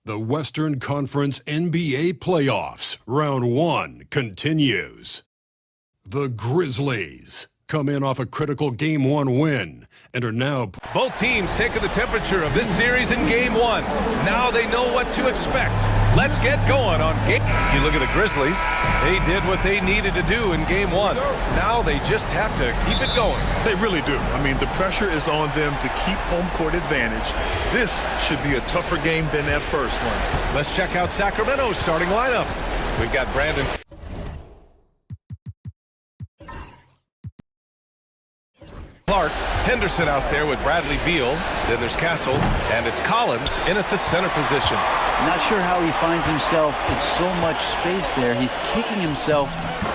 The Western Conference NBA Playoffs, Round 1 continues. The Grizzlies come in off a critical Game 1 win and are now... Both teams taking the temperature of this series in Game 1. Now they know what to expect. Let's get going on game... You look at the Grizzlies. They did what they needed to do in Game 1. Now they just have to keep it going. They really do. I mean, the pressure is on them to keep home court advantage. This should be a tougher game than that first one. Let's check out Sacramento's starting lineup. We've got Brandon... Clark, Henderson out there with Bradley Beal. Then there's Castle, and it's Collins in at the center position. Not sure how he finds himself in so much space there. He's kicking himself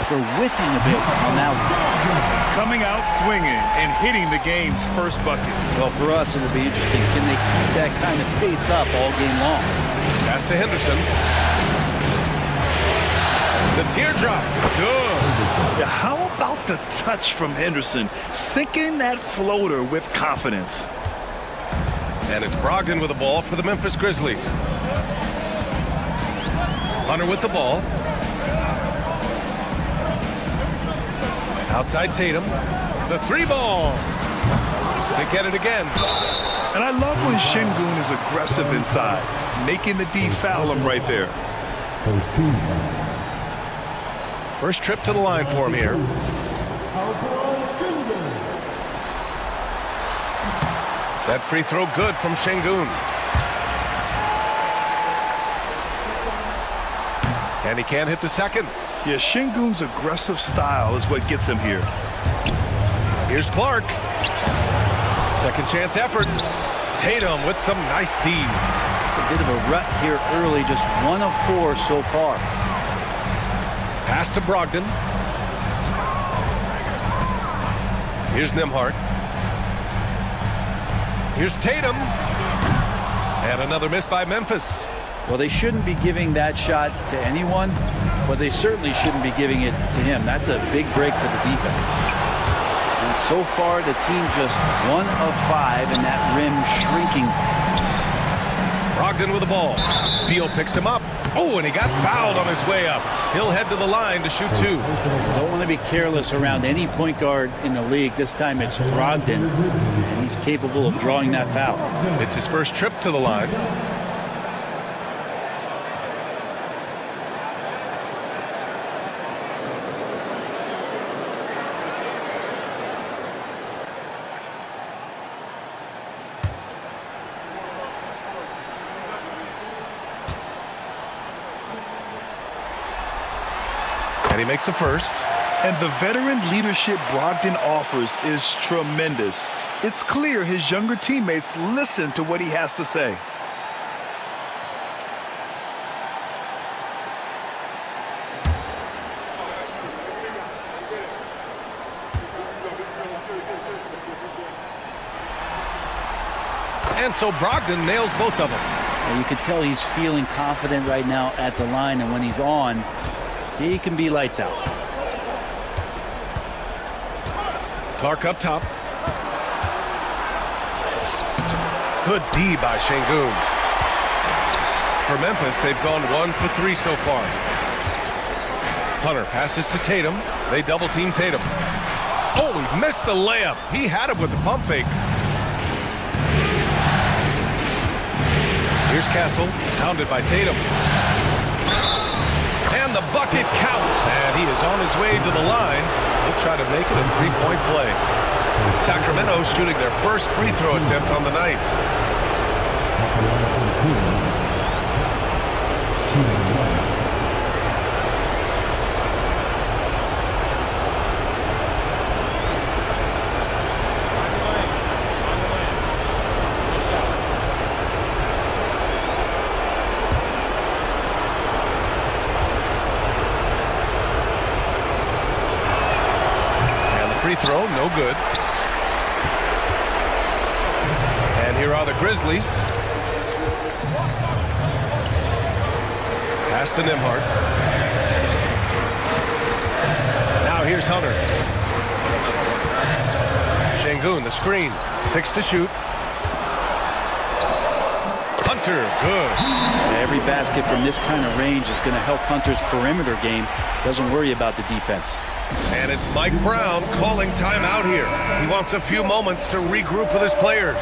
for whiffing a bit on that one. Coming out swinging and hitting the game's first bucket. Well, for us, it'll be interesting. Can they keep that kind of pace up all game long? Pass to Henderson. The teardrop. Good. Yeah, how about the touch from Henderson? Sinking that floater with confidence. And it's Brogdon with the ball for the Memphis Grizzlies. Hunter with the ball. Outside Tatum. The three ball. They get it again. And I love when Şengün is aggressive inside, making the D foul him right there. First trip to the line for him here. That free throw good from Şengün. And he can't hit the second. Yeah, Şengün's aggressive style is what gets him here. Here's Clark. Second chance effort. Tatum with some nice D. A bit of a rut here early, just 1 of 4 so far. Pass to Brogdon. Here's Nembhard. Here's Tatum. And another miss by Memphis. Well, they shouldn't be giving that shot to anyone, but they certainly shouldn't be giving it to him. That's a big break for the defense. And so far, the team just 1 of 5, and that rim shrinking. Brogdon with the ball. Beal picks him up. Oh, and he got fouled on his way up. He'll head to the line to shoot 2. Don't want to be careless around any point guard in the league. This time it's Brogdon, and he's capable of drawing that foul. It's his first trip to the line. And he makes a first. And the veteran leadership Brogdon offers is tremendous. It's clear his younger teammates listen to what he has to say. And so Brogdon nails both of them. And you can tell he's feeling confident right now at the line, and when he's on, he can be lights out. Clark up top. Good D by Şengün. For Memphis, they've gone 1 for 3 so far. Hunter passes to Tatum. They double team Tatum. Oh, he missed the layup. He had it with the pump fake. Here's Castle, hounded by Tatum. And the bucket counts, and he is on his way to the line. He'll try to make it a 3-point play. Sacramento shooting their first free throw attempt on the night. Free throw, no good. And here are the Grizzlies. Pass to Nembhard. Now here's Hunter. Şengün, the screen. 6 to shoot. Hunter, good. Every basket from this kind of range is going to help Hunter's perimeter game. Doesn't worry about the defense. And it's Mike Brown calling timeout here. He wants a few moments to regroup with his players.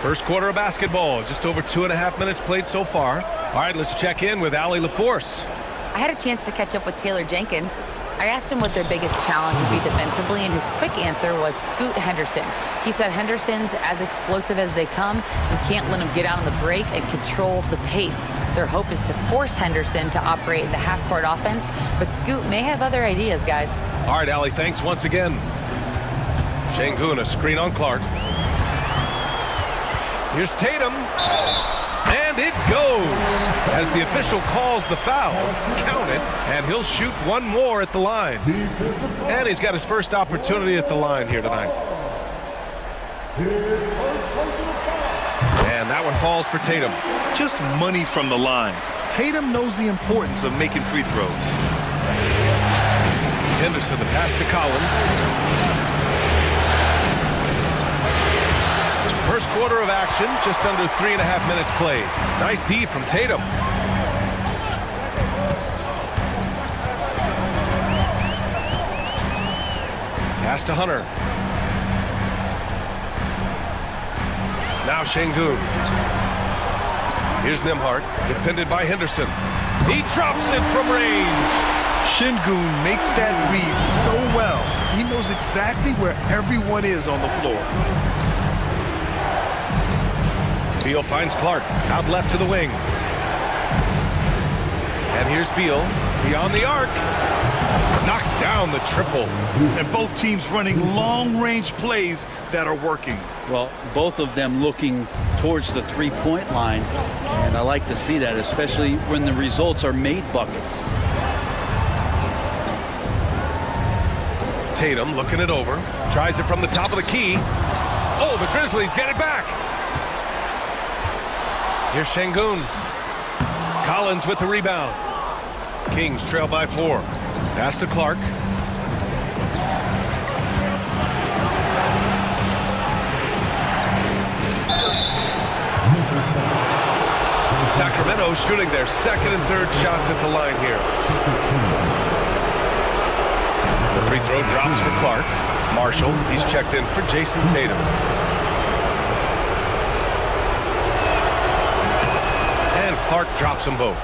First quarter of basketball, just over 2.5 minutes played so far. All right, let's check in with Allie LaForce. I had a chance to catch up with Taylor Jenkins. I asked him what their biggest challenge would be defensively, and his quick answer was Scoot Henderson. He said Henderson's as explosive as they come. We can't let him get out on the break and control the pace. Their hope is to force Henderson to operate in the half-court offense, but Scoot may have other ideas, guys. All right, Allie, thanks once again. Şengün, a screen on Clark. Here's Tatum. And it goes. As the official calls the foul, count it, and he'll shoot one more at the line. And he's got his first opportunity at the line here tonight. And that one falls for Tatum. Just money from the line. Tatum knows the importance of making free throws. Henderson, the pass to Collins. First quarter of action, just under 3.5 minutes played. Nice D from Tatum. Pass to Hunter. Now Şengün. Here's Nembhard, defended by Henderson. He drops it from range. Şengün makes that read so well. He knows exactly where everyone is on the floor. Beal finds Clark, out left to the wing. And here's Beal, beyond the arc. Knocks down the triple. And both teams running long-range plays that are working. Well, both of them looking towards the three-point line, and I like to see that, especially when the results are made buckets. Tatum looking it over, tries it from the top of the key. Oh, the Grizzlies get it back. Here's Şengün. Collins with the rebound. Kings trail by 4. Pass to Clark. Sacramento shooting their second and third shots at the line here. The free throw drops for Clark. Marshall, he's checked in for Jason Tatum. And Clark drops them both.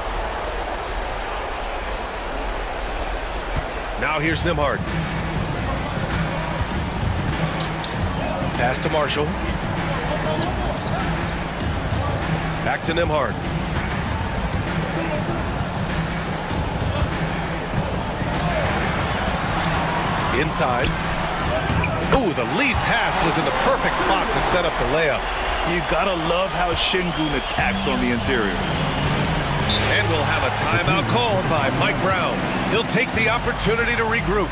Now here's Nembhard. Pass to Marshall. Back to Nembhard. Inside. Ooh, the lead pass was in the perfect spot to set up the layup. You gotta love how Şengün attacks on the interior. And we'll have a timeout called by Mike Brown. He'll take the opportunity to regroup.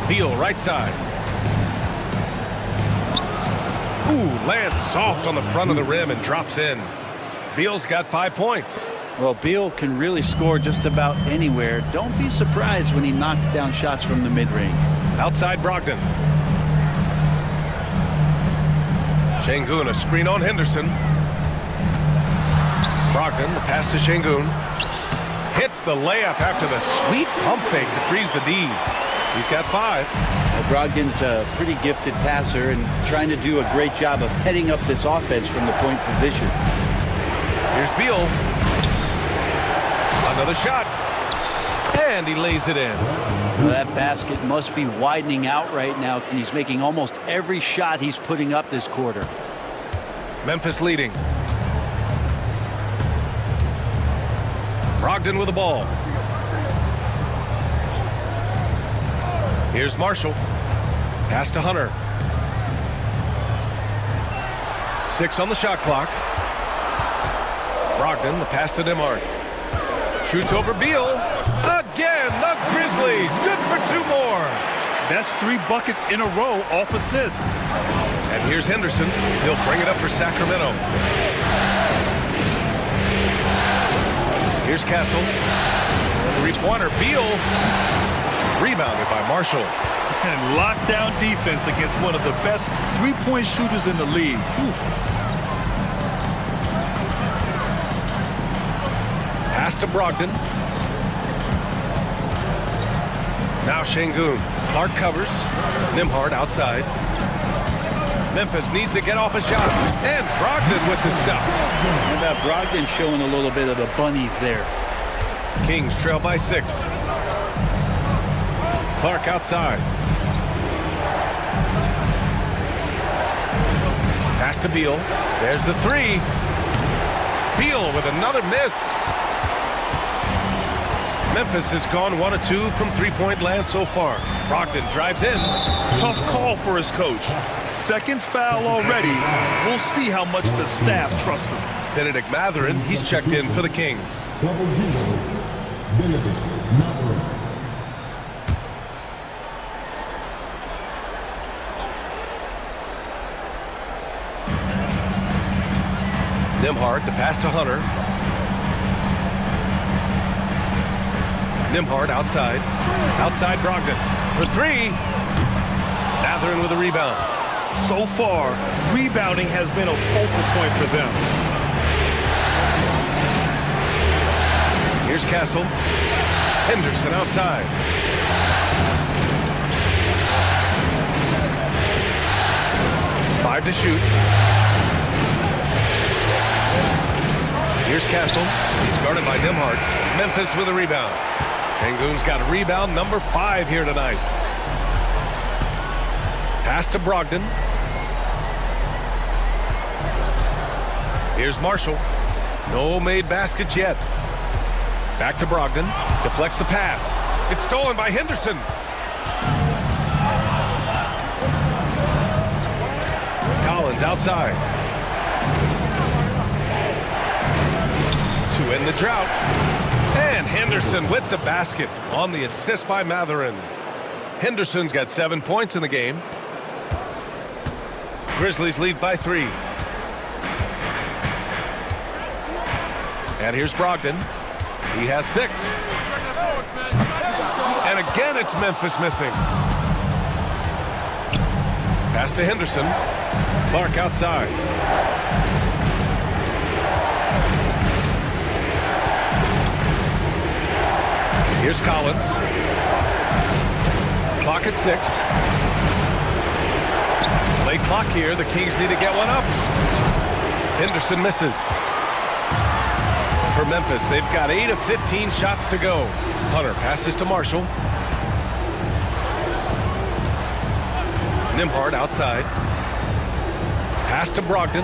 Beal, right side. Ooh, lands soft on the front of the rim and drops in. Beal's got 5 points. Well, Beal can really score just about anywhere. Don't be surprised when he knocks down shots from the mid-range. Outside Brogdon. Şengün, a screen on Henderson. Brogdon, the pass to Şengün. Hits the layup after the sweet pump fake to freeze the D. He's got 5. Well, Brogdon's a pretty gifted passer and trying to do a great job of heading up this offense from the point position. Here's Beal. Another shot. And he lays it in. Well, that basket must be widening out right now, and he's making almost every shot he's putting up this quarter. Memphis leading. Brogdon with the ball. Here's Marshall. Pass to Hunter. 6 on the shot clock. Brogdon, the pass to Nembhard. Shoots over Beal. Again, the Grizzlies. Good for 2 more. That's 3 buckets in a row off assist. And here's Henderson. He'll bring it up for Sacramento. Here's Castle. 3-pointer. Beal. Rebounded by Marshall. And lockdown defense against one of the best 3-point shooters in the league. Ooh. Pass to Brogdon. Now Şengün. Clark covers. Nembhard outside. Memphis needs to get off a shot. And Brogdon with the stuff. How about Brogdon showing a little bit of the bunnies there? Kings trail by 6. Clark outside. Pass to Beal. There's the 3. Beal with another miss. Memphis has gone 1 of 2 from 3-point land so far. Brogdon drives in. Tough call for his coach. Second foul already. We'll see how much the staff trusts him. Benedict Mathurin, he's checked in for the Kings. Nembhard, the pass to Hunter. Nembhard outside. Outside Brogdon. For 3. Mathurin with a rebound. So far, rebounding has been a focal point for them. Here's Castle. Henderson outside. Five to shoot. Here's Castle. He's guarded by Nembhard. Memphis with a rebound. Şengün's got rebound number 5 here tonight. Pass to Brogdon. Here's Marshall. No made baskets yet. Back to Brogdon. Deflects the pass. It's stolen by Henderson. Collins outside. To end the drought. And Henderson with the basket on the assist by Mathurin. Henderson's got 7 points in the game. Grizzlies lead by 3. And here's Brogdon. He has 6. And again, it's Memphis missing. Pass to Henderson. Clark outside. Here's Collins. Clock at 6. Late clock here. The Kings need to get one up. Henderson misses. For Memphis, they've got 8 of 15 shots to go. Hunter passes to Marshall. Nembhard outside. Pass to Brogdon.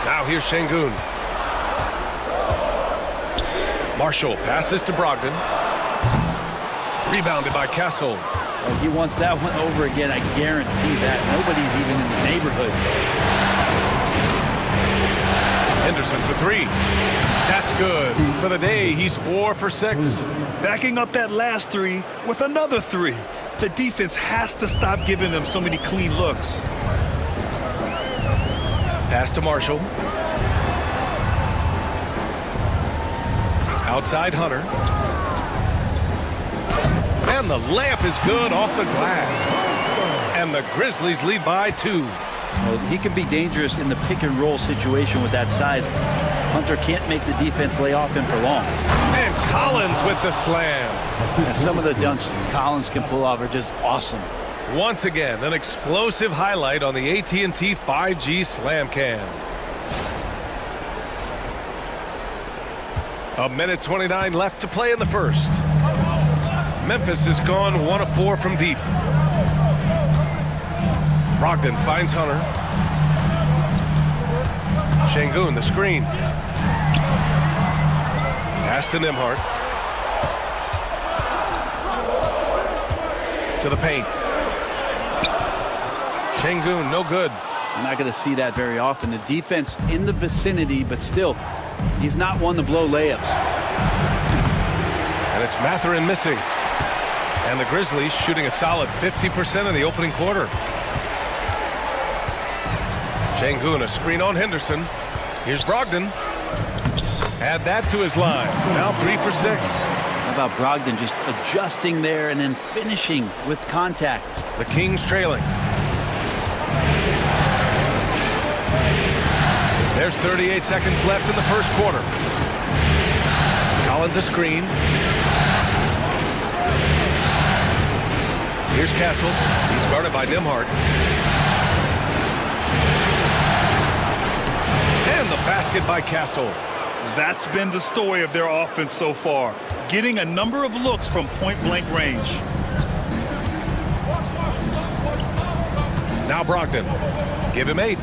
Now here's Şengün. Marshall passes to Brogdon. Rebounded by Castle. Oh, he wants that one over again. I guarantee that. Nobody's even in the neighborhood. Henderson for 3. That's good. For the day, he's 4 for 6. Backing up that last 3 with another 3. The defense has to stop giving them so many clean looks. Pass to Marshall. Outside Hunter. And the layup is good off the glass. And the Grizzlies lead by 2. Well, he can be dangerous in the pick and roll situation with that size. Hunter can't make the defense lay off him for long. And Collins with the slam. And some of the dunks Collins can pull off are just awesome. Once again, an explosive highlight on the AT&T 5G Slam Cam. 1:29 left to play in the first. Memphis has gone 1 of 4 from deep. Brogdon finds Hunter. Şengün, the screen. Pass to Nembhard. To the paint. Şengün, no good. You're not going to see that very often. The defense in the vicinity, but still, He's not one to blow layups. And it's Mathurin missing. And the Grizzlies shooting a solid 50% in the opening quarter. Şengün, a screen on Henderson. Here's Brogdon. Add that to his line. Now 3 for 6. How about Brogdon just adjusting there and then finishing with contact? The Kings trailing. There's 38 seconds left in the first quarter. Collins a screen. Here's Castle. He's guarded by Nembhard. And the basket by Castle. That's been the story of their offense so far, getting a number of looks from point-blank range. Now Brogdon. Give him 8.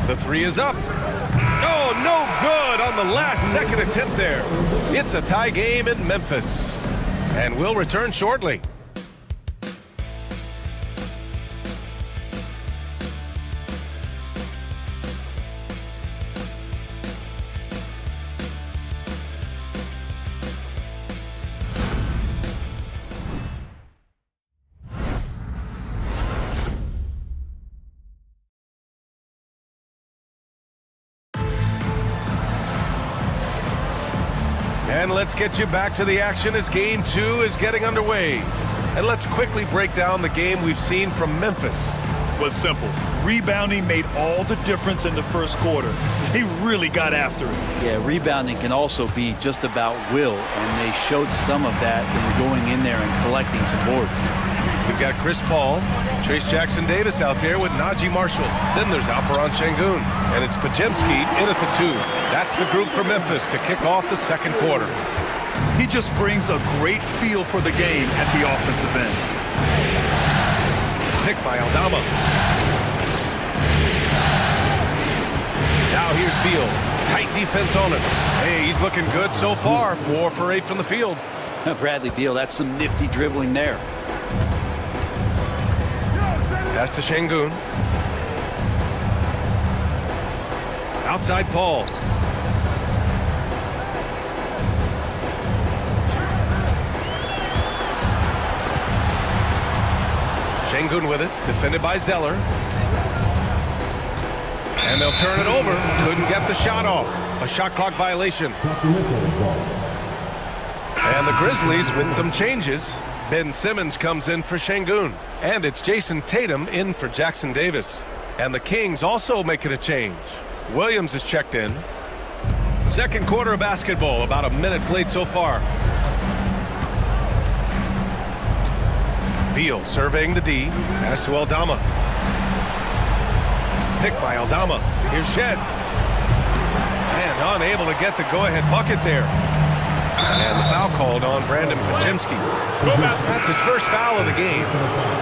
The 3 is up. Oh, no good on the last second attempt there. It's a tie game in Memphis. And we'll return shortly. And let's get you back to the action as Game 2 is getting underway. And let's quickly break down the game we've seen from Memphis. Was simple. Rebounding made all the difference in the first quarter. They really got after it. Yeah, rebounding can also be just about will, and they showed some of that in going in there and collecting some boards. We've got Chris Paul, Trace Jackson-Davis out there with Najee Marshall. Then there's Alperen Şengün, and it's Podziemski in at the 2. That's the group for Memphis to kick off the second quarter. He just brings a great feel for the game at the offensive end. Picked by Aldama. Now here's Beal. Tight defense on him. Hey, he's looking good so far. 4 for 8 from the field. Bradley Beal, that's some nifty dribbling there. Pass to Şengün. Outside Paul. Şengün with it, defended by Zeller. And they'll turn it over. Couldn't get the shot off. A shot clock violation. And the Grizzlies with some changes. Ben Simmons comes in for Şengün. And it's Jason Tatum in for Jackson-Davis. And the Kings also making a change. Williams is checked in. Second quarter of basketball, about a minute played so far. Beal surveying the D. Pass to Aldama. Picked by Aldama. Here's Shed. And unable to get the go-ahead bucket there. And the foul called on Brandon Podziemski. That's his first foul of the game.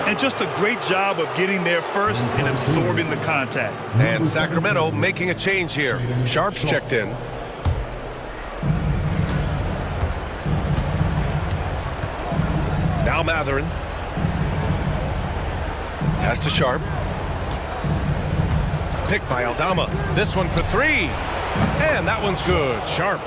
And just a great job of getting there first and absorbing the contact. And Sacramento making a change here. Sharp's checked in. Now Mathurin. Pass to Sharp. Picked by Aldama. This one for 3. And that one's good. Sharp.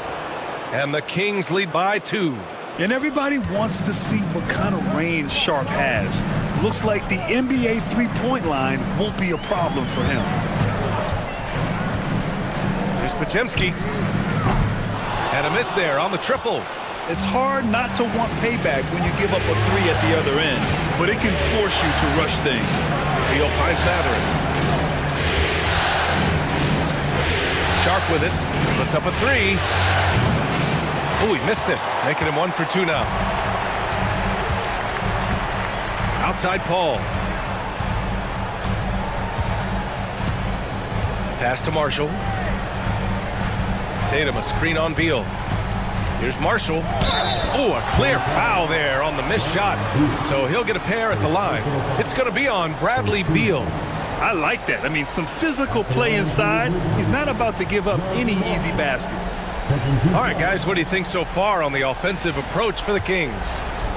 And the Kings lead by 2. And everybody wants to see what kind of range Sharp has. Looks like the NBA three-point line won't be a problem for him. Here's Podziemski. And a miss there on the triple. It's hard not to want payback when you give up a 3 at the other end, but it can force you to rush things. Beal finds Mathurin. Sharp with it. Puts up a 3. Oh, he missed it. Making him 1 for 2 now. Outside Paul. Pass to Marshall. Tatum, a screen on Beal. Here's Marshall. Oh, a clear foul there on the missed shot. So he'll get a pair at the line. It's going to be on Bradley Beal. I like that. I mean, some physical play inside. He's not about to give up any easy baskets. All right, guys, what do you think so far on the offensive approach for the Kings?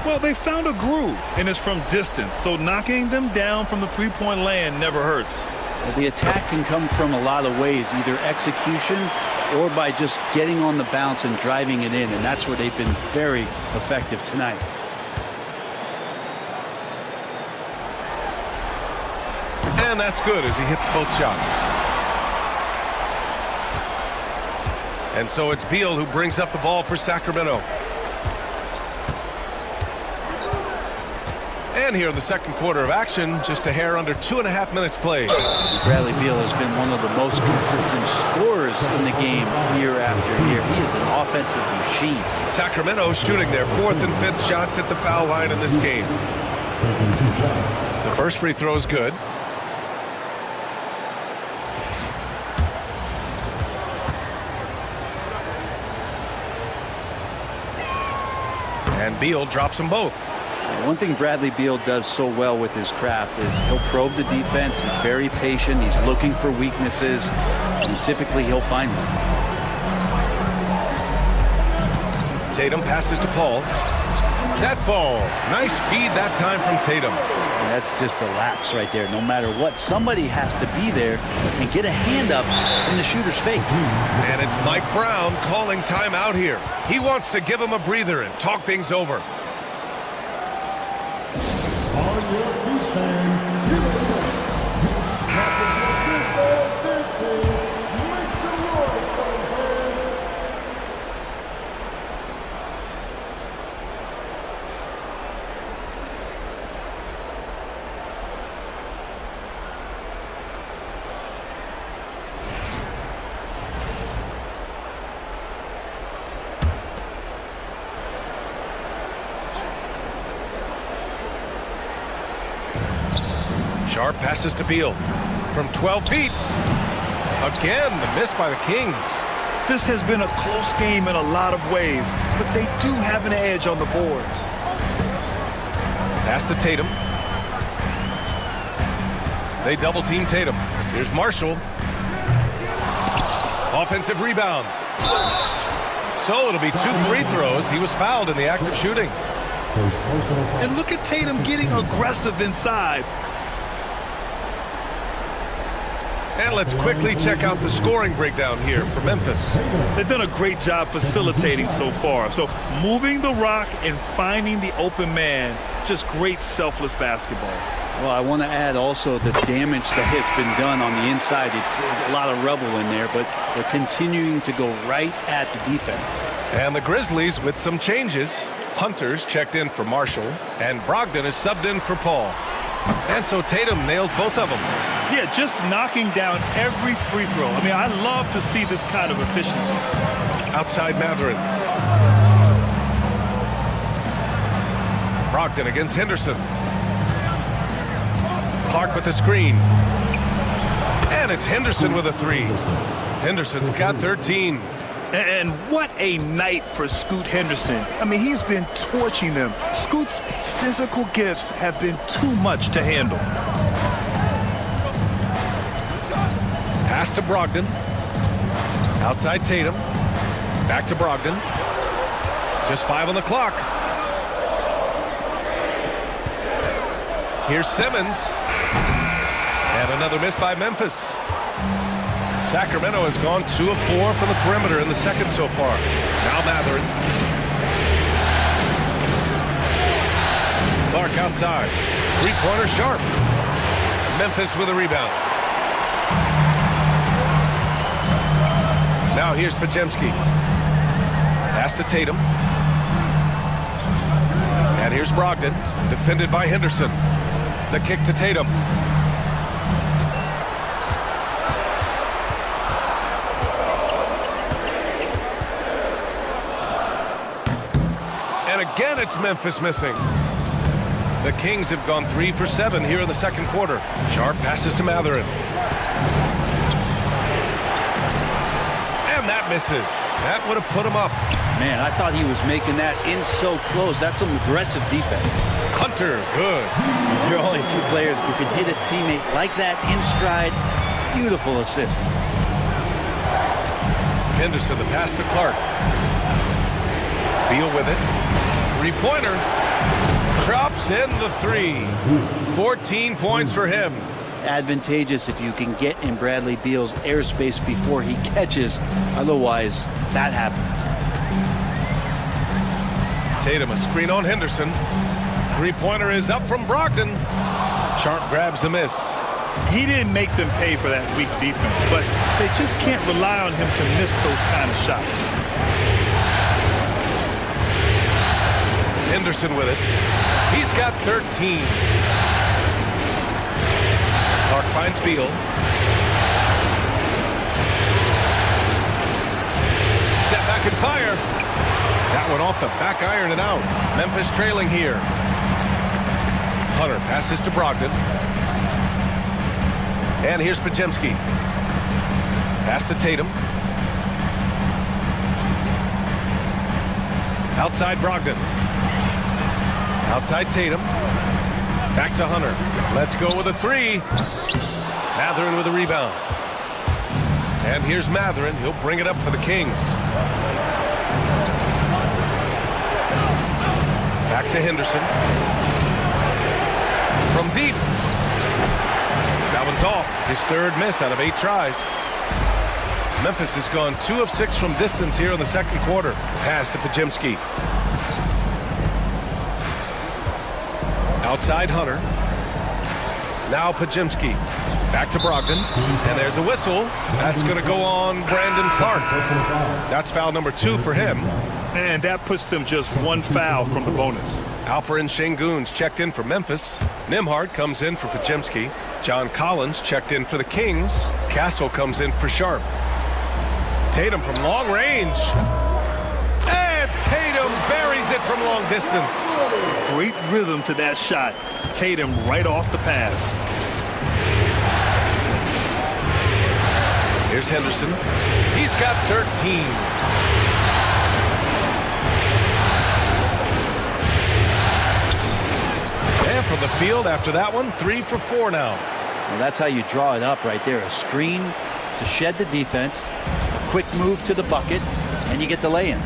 Well, they found a groove, and it's from distance, so knocking them down from the three-point land never hurts. Well, the attack can come from a lot of ways, either execution or by just getting on the bounce and driving it in, and that's where they've been very effective tonight. And that's good as he hits both shots. And so it's Beal who brings up the ball for Sacramento. And here in the second quarter of action, just a hair under 2.5 minutes played. Bradley Beal has been one of the most consistent scorers in the game year after year. He is an offensive machine. Sacramento shooting their 4th and 5th shots at the foul line in this game. The first free throw is good. And Beal drops them both. One thing Bradley Beal does so well with his craft is he'll probe the defense. He's very patient. He's looking for weaknesses, and typically he'll find them. Tatum passes to Paul. That falls. Nice feed that time from Tatum. And that's just a lapse right there. No matter what, somebody has to be there and get a hand up in the shooter's face. And it's Mike Brown calling timeout here. He wants to give him a breather and talk things over. Sharp passes to Beal from 12 feet. Again, the miss by the Kings. This has been a close game in a lot of ways, but they do have an edge on the boards. Pass to Tatum. They double team Tatum. Here's Marshall. Offensive rebound. So it'll be 2 free throws. He was fouled in the act of shooting. And look at Tatum getting aggressive inside. And let's quickly check out the scoring breakdown here for Memphis. They've done a great job facilitating so far. So moving the rock and finding the open man, just great selfless basketball. Well, I want to add also the damage that has been done on the inside. It's a lot of rubble in there, but they're continuing to go right at the defense. And the Grizzlies with some changes. Hunter's checked in for Marshall, and Brogdon is subbed in for Paul. And so Tatum nails both of them. Yeah, just knocking down every free throw. I mean, I love to see this kind of efficiency. Outside Matherin. Brogdon against Henderson. Clark with the screen. And it's Henderson with a 3. Henderson's got 13. And what a night for Scoot Henderson. I mean, he's been torching them. Scoot's physical gifts have been too much to handle. Pass to Brogdon. Outside Tatum. Back to Brogdon. Just 5 on the clock. Here's Simmons. And another miss by Memphis. Sacramento has gone 2 of 4 from the perimeter in the second so far. Now Matherin. Clark outside. 3-pointer Sharp. Memphis with a rebound. Now here's Podziemski. Pass to Tatum. And here's Brogdon. Defended by Henderson. The kick to Tatum. And again, it's Memphis missing. The Kings have gone 3 for 7 here in the second quarter. Sharp passes to Matherin. And that misses. That would have put him up. Man, I thought he was making that in so close. That's some aggressive defense. Hunter, good. There are only a few players who can hit a teammate like that in stride. Beautiful assist. Henderson, the pass to Clark. Beal with it. 3-pointer. Drops in the 3. 14 points for him. Advantageous if you can get in Bradley Beal's airspace before he catches. Otherwise, that happens. Tatum, a screen on Henderson. Three-pointer is up from Brogdon. Sharp grabs the miss. He didn't make them pay for that weak defense, but they just can't rely on him to miss those kind of shots. Henderson with it. He's got 13. Clark finds Beal. Step back and fire. That one off the back iron and out. Memphis trailing here. Hunter passes to Brogdon. And here's Podziemski. Pass to Tatum. Outside Brogdon. Outside Tatum. Back to Hunter. Let's go with a 3. Mathurin with a rebound. And here's Mathurin. He'll bring it up for the Kings. Back to Henderson. From deep. That one's off. His third miss out of 8 tries. Memphis has gone 2 of 6 from distance here in the second quarter. Pass to Podziemski. Outside Hunter. Now Podziemski. Back to Brogdon. And there's a whistle. That's going to go on Brandon Clark. That's foul number 2 for him. And that puts them just 1 foul from the bonus. Alperen Şengün's checked in for Memphis. Nembhard comes in for Podziemski. John Collins checked in for the Kings. Castle comes in for Sharp. Tatum from long range. And Tatum buries it from long distance. Great rhythm to that shot. Tatum right off the pass. Here's Henderson. He's got 13. And from the field after that one, 3 for 4 now. Well, that's how you draw it up right there. A screen to shed the defense, a quick move to the bucket, and you get the lay-in.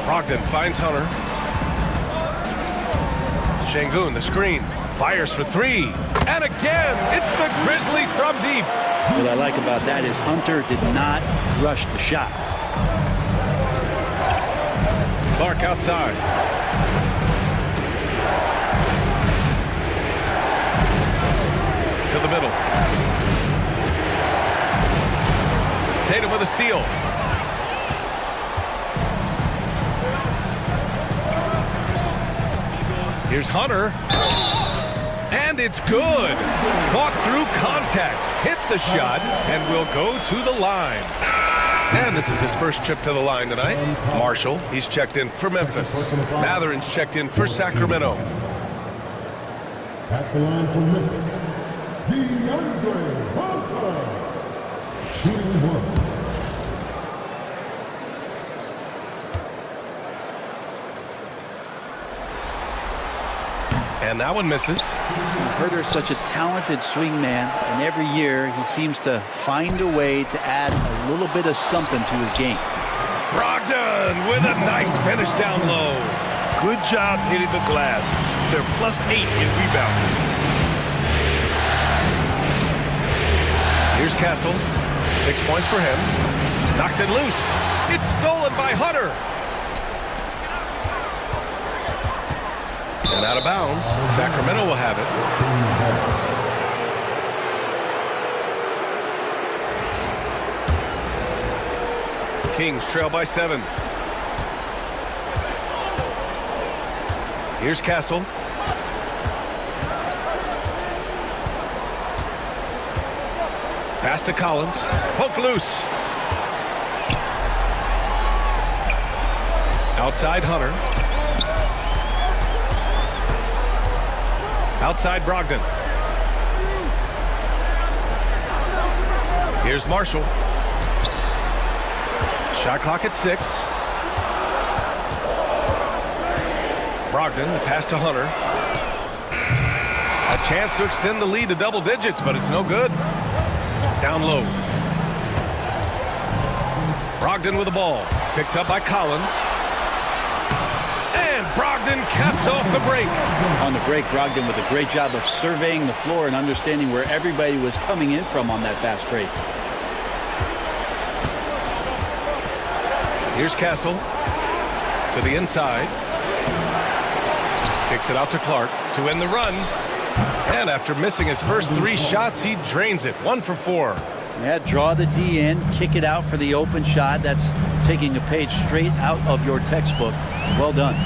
Brogdon finds Hunter. Şengün, the screen, fires for 3. And again, it's the Grizzlies from deep. What I like about that is Hunter did not rush the shot. Clark outside. To the middle. Tatum with a steal. Here's Hunter. And it's good. Fought through contact. Hit the shot and will go to the line. And this is his first trip to the line tonight. Marshall, he's checked in for Memphis. Mathurin's checked in for Sacramento. At the line for Memphis, DeAndre Hunter, shooting 1. And that one misses. Herter's such a talented swing man, and every year he seems to find a way to add a little bit of something to his game. Brogdon with a nice finish down low. Good job hitting the glass. They're +8 in rebounding. Here's Castle. 6 points for him. Knocks it loose. It's stolen by Hunter. And out of bounds. Sacramento will have it. Kings trail by 7. Here's Castle. Pass to Collins. Poke loose. Outside Hunter. Outside Brogdon. Here's Marshall. Shot clock at 6. Brogdon, the pass to Hunter. A chance to extend the lead to double digits, but it's no good. Down low. Brogdon with the ball. Picked up by Collins. Brogdon caps off the break. On the break, Brogdon with a great job of surveying the floor and understanding where everybody was coming in from on that fast break. Here's Castle to the inside. Kicks it out to Clark to end the run. And after missing his first 3 shots, he drains it. 1 for 4. Yeah, draw the D in, kick it out for the open shot. That's taking a page straight out of your textbook. Well done.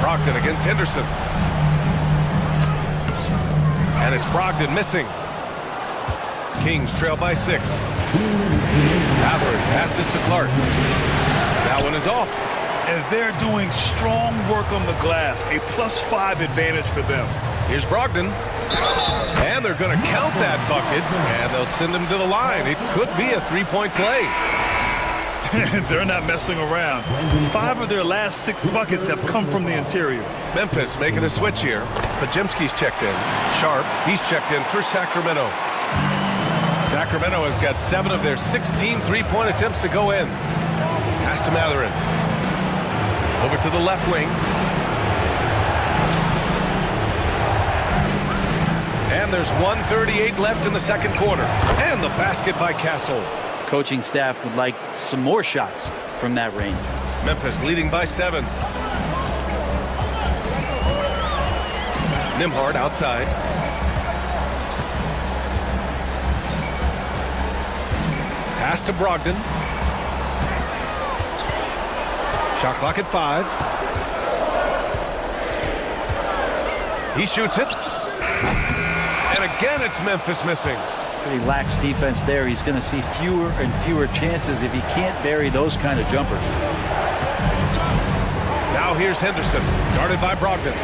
Brogdon against Henderson. And it's Brogdon missing. Kings trail by 6. Howard passes to Clark. That one is off. And they're doing strong work on the glass. A +5 advantage for them. Here's Brogdon. And they're going to count that bucket. And they'll send him to the line. It could be a 3-point play. They're not messing around. 5 of their last 6 buckets have come from the interior. Memphis making a switch here. Pajemski's checked in. Sharp, he's checked in for Sacramento. Sacramento has got 7 of their 16 3-point attempts to go in. Pass to Matherin. Over to the left wing. And there's 1:38 left in the second quarter. And the basket by Castle. Coaching staff would like some more shots from that range. Memphis leading by 7. Nembhard outside. Pass to Brogdon. Shot clock at 5. He shoots it. And again, it's Memphis missing. Pretty lax defense there. He's going to see fewer and fewer chances if he can't bury those kind of jumpers. Now here's Henderson, guarded by Brogdon.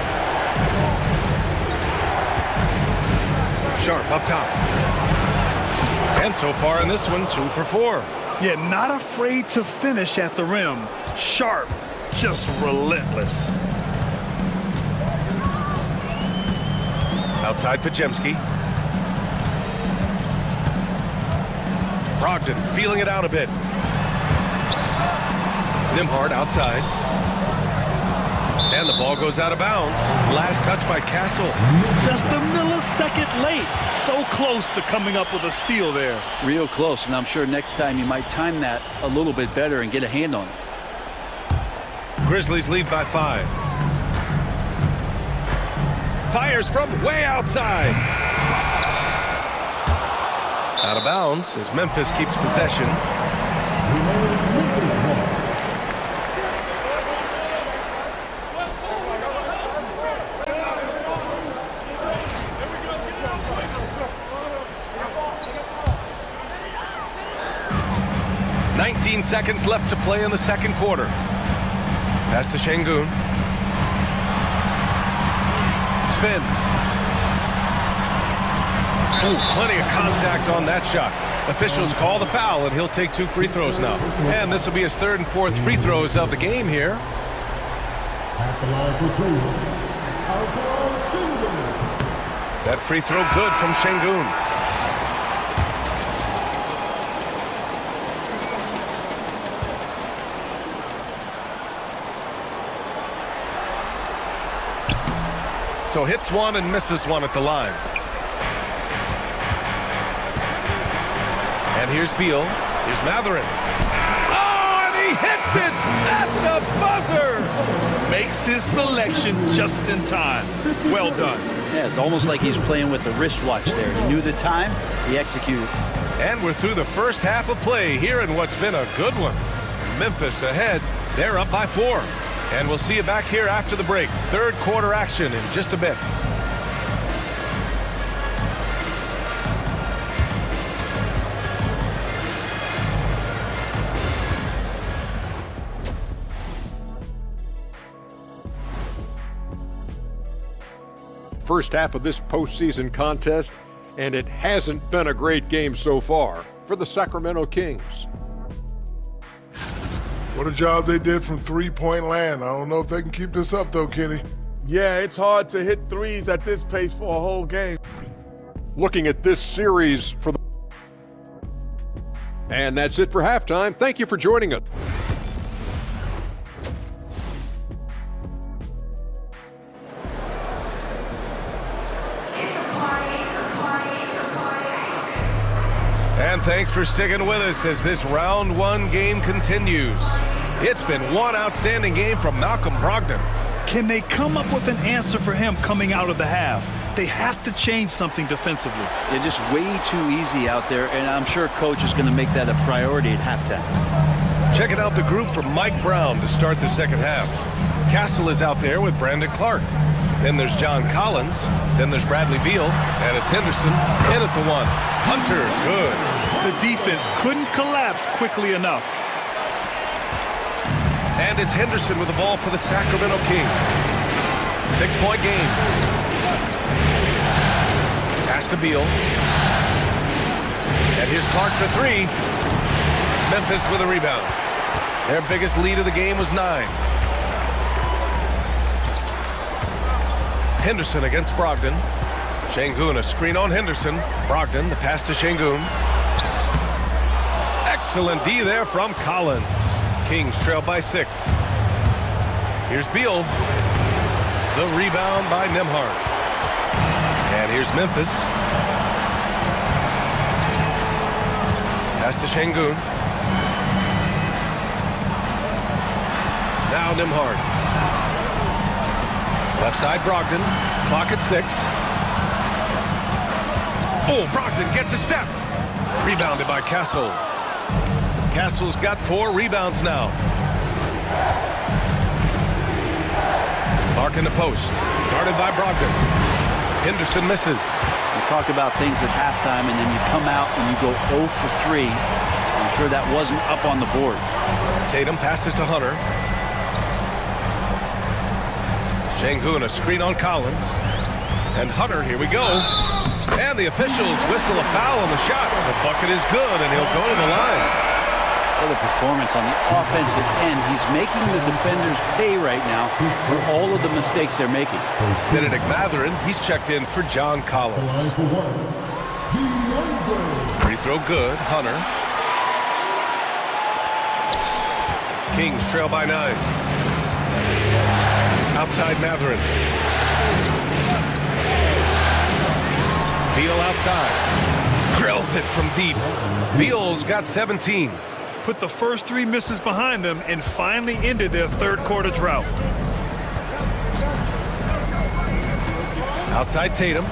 Sharp up top. And so far in this one, 2 for 4. Yeah, not afraid to finish at the rim. Sharp, just relentless. Outside Pajemski. Brogdon feeling it out a bit. Nembhard outside. And the ball goes out of bounds. Last touch by Castle. Just a millisecond late. So close to coming up with a steal there. Real close, and I'm sure next time you might time that a little bit better and get a hand on it. Grizzlies lead by 5. Fires from way outside. Out of bounds as Memphis keeps possession. Seconds left to play in the second quarter. Pass to Şengün. Spins. Ooh, plenty of contact on that shot. Officials call the foul, and he'll take 2 free throws now. And this will be his 3rd and 4th free throws of the game here. At the line for 2. That free throw good from Şengün. So hits 1 and misses 1 at the line. And here's Beal. Here's Matherin. Oh, and he hits it at the buzzer! Makes his selection just in time. Well done. Yeah, it's almost like he's playing with the wristwatch there. He knew the time, he executed. And we're through the first half of play here in what's been a good one. Memphis ahead. They're up by 4. And we'll see you back here after the break. Third quarter action in just a bit. First half of this postseason contest, and it hasn't been a great game so far for the Sacramento Kings. What a job they did from three-point land. I don't know if they can keep this up, though, Kenny. Yeah, it's hard to hit threes at this pace for a whole game. Looking at this series for the... And that's it for halftime. Thank you for joining us. And thanks for sticking with us as this round one game continues. It's been one outstanding game from Malcolm Brogdon. Can they come up with an answer for him coming out of the half? They have to change something defensively. They're just way too easy out there, and I'm sure coach is going to make that a priority at halftime. Checking out the group from Mike Brown to start the second half. Castle is out there with Brandon Clark. Then there's John Collins. Then there's Bradley Beal. And it's Henderson in at the one. Hunter, good. The defense couldn't collapse quickly enough. And it's Henderson with the ball for the Sacramento Kings. 6-point game. Pass to Beal. And here's Clark for three. Memphis with a rebound. Their biggest lead of the game was 9. Henderson against Brogdon. Şengün, a screen on Henderson. Brogdon, the pass to Şengün. Excellent D there from Collins. Kings trail by 6. Here's Beal. The rebound by Nembhard. And here's Memphis. Pass to Şengün. Now Nembhard. Left side Brogdon. Clock at 6. Oh, Brogdon gets a step. Rebounded by Castle. Castle's got 4 rebounds now. Clark in the post. Guarded by Brogdon. Henderson misses. We talk about things at halftime, and then you come out and you go 0 for 3. I'm sure that wasn't up on the board. Tatum passes to Hunter. Şengün, a screen on Collins. And Hunter, here we go. And the officials whistle a foul on the shot. The bucket is good, and he'll go to the line. What a performance on the offensive end. He's making the defenders pay right now for all of the mistakes they're making. Benedict Mathurin, he's checked in for John Collins. Free throw good. Hunter. Kings trail by 9. Outside Mathurin. Beal outside. Drills it from deep. Beal's got 17. Put the first 3 misses behind them and finally ended their third quarter drought. Outside Tatum.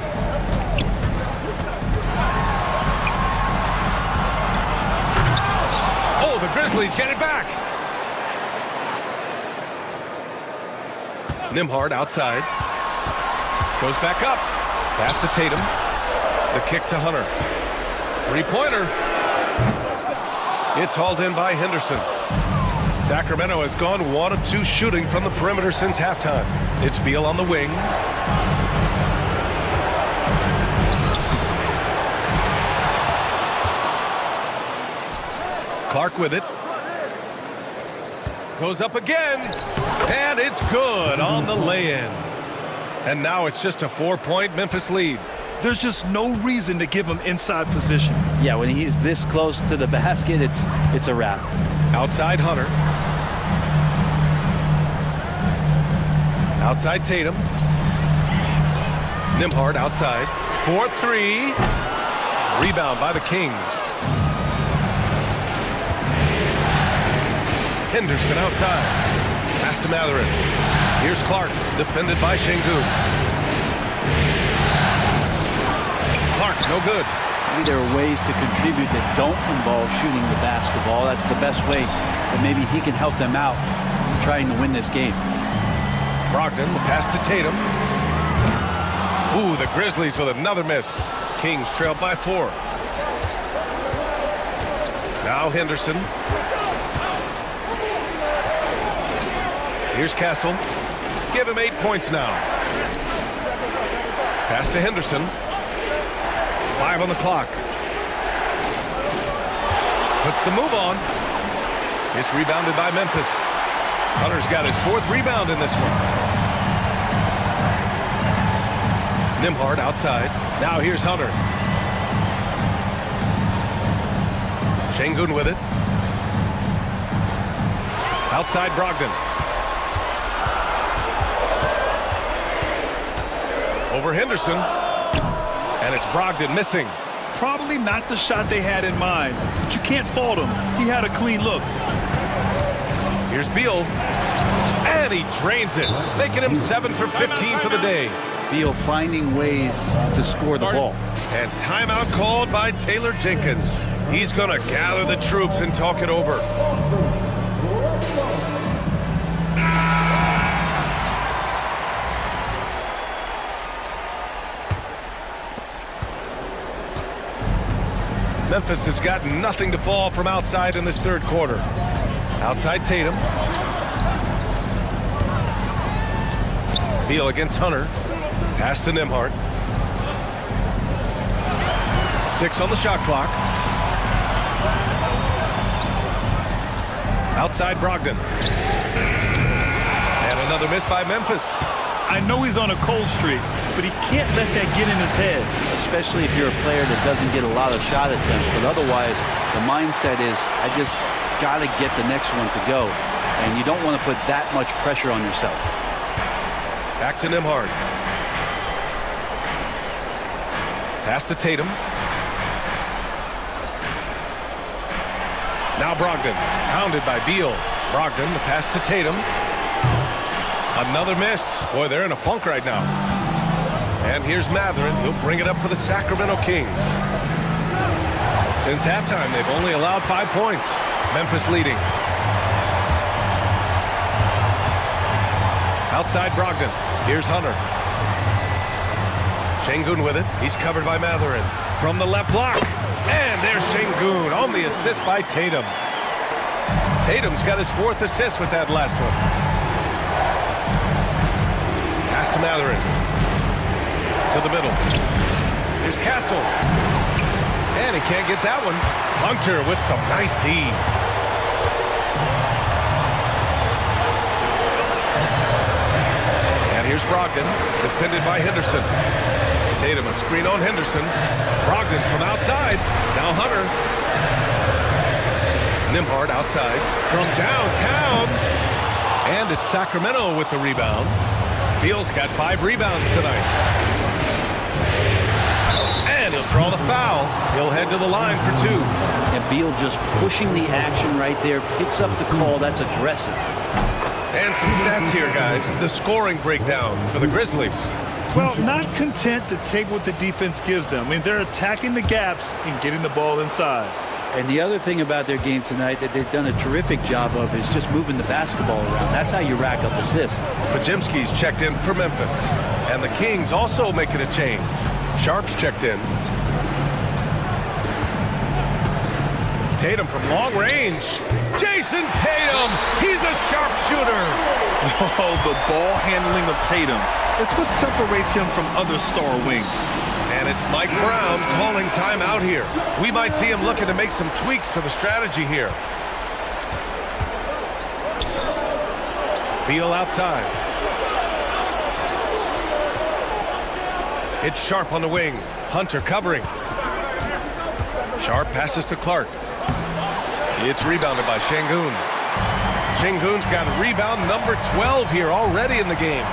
Oh, the Grizzlies get it back. Nembhard outside. Goes back up. Pass to Tatum. The kick to Hunter. 3-pointer. It's hauled in by Henderson. Sacramento has gone 1 of 2 shooting from the perimeter since halftime. It's Beal on the wing. Clark with it. Goes up again. And it's good on the lay-in. And now it's just a 4-point Memphis lead. There's just no reason to give him inside position. Yeah, when he's this close to the basket, it's a wrap. Outside Hunter. Outside Tatum. Nembhard outside. 4-3. Rebound by the Kings. Henderson outside. Pass to Mathurin. Here's Clark, defended by Şengün. Clark, no good. Maybe there are ways to contribute that don't involve shooting the basketball. That's the best way that maybe he can help them out trying to win this game. Brogdon, the pass to Tatum. Ooh, the Grizzlies with another miss. Kings trail by 4. Now Henderson. Here's Castle. Give him 8 points now. Pass to Henderson. 5 on the clock. Puts the move on. It's rebounded by Memphis. Hunter's got his 4th rebound in this one. Nembhard outside. Now here's Hunter. Şengün with it. Outside Brogdon. Over Henderson. And it's Brogdon missing. Probably not the shot they had in mind, but you can't fault him. He had a clean look. Here's Beal. And he drains it, making him 7 for 15 for the day. Beal finding ways to score the ball. And timeout called by Taylor Jenkins. He's going to gather the troops and talk it over. Memphis has got nothing to fall from outside in this third quarter. Outside Tatum. Beal against Hunter. Pass to Nembhard. 6 on the shot clock. Outside Brogdon. And another miss by Memphis. I know he's on a cold streak, but he can't let that get in his head. Especially if you're a player that doesn't get a lot of shot attempts. But otherwise, the mindset is, I just got to get the next one to go. And you don't want to put that much pressure on yourself. Back to Nembhard. Pass to Tatum. Now Brogdon, pounded by Beal. Brogdon, the pass to Tatum. Another miss. Boy, they're in a funk right now. And here's Mathurin. He'll bring it up for the Sacramento Kings. Since halftime, they've only allowed 5 points. Memphis leading. Outside Brogdon. Here's Hunter. Şengün with it. He's covered by Mathurin. From the left block. And there's Şengün on the assist by Tatum. Tatum's got his 4th assist with that last one. Pass to Mathurin. To the middle. Here's Castle. And he can't get that one. Hunter with some nice D. And here's Brogdon, defended by Henderson. Tatum a screen on Henderson. Brogdon from outside. Now Hunter. Nembhard outside. From downtown. And it's Sacramento with the rebound. Beal's got 5 rebounds tonight. And he'll draw the foul. He'll head to the line for 2. And Beal just pushing the action right there. Picks up the call. That's aggressive. And some stats here, guys. The scoring breakdown for the Grizzlies. Well, not content to take what the defense gives them. I mean, they're attacking the gaps and getting the ball inside. And the other thing about their game tonight that they've done a terrific job of is just moving the basketball around. That's how you rack up assists. Podziemski's checked in for Memphis. And the Kings also making a change. Sharp's checked in. Tatum from long range. Jason Tatum! He's a sharpshooter! Oh, the ball handling of Tatum. It's what separates him from other star wings. And it's Mike Brown calling timeout here. We might see him looking to make some tweaks to the strategy here. Beal outside. It's Sharp on the wing. Hunter covering. Sharp passes to Clark. It's rebounded by Şengün. Şengün's got rebound number 12 here already in the game.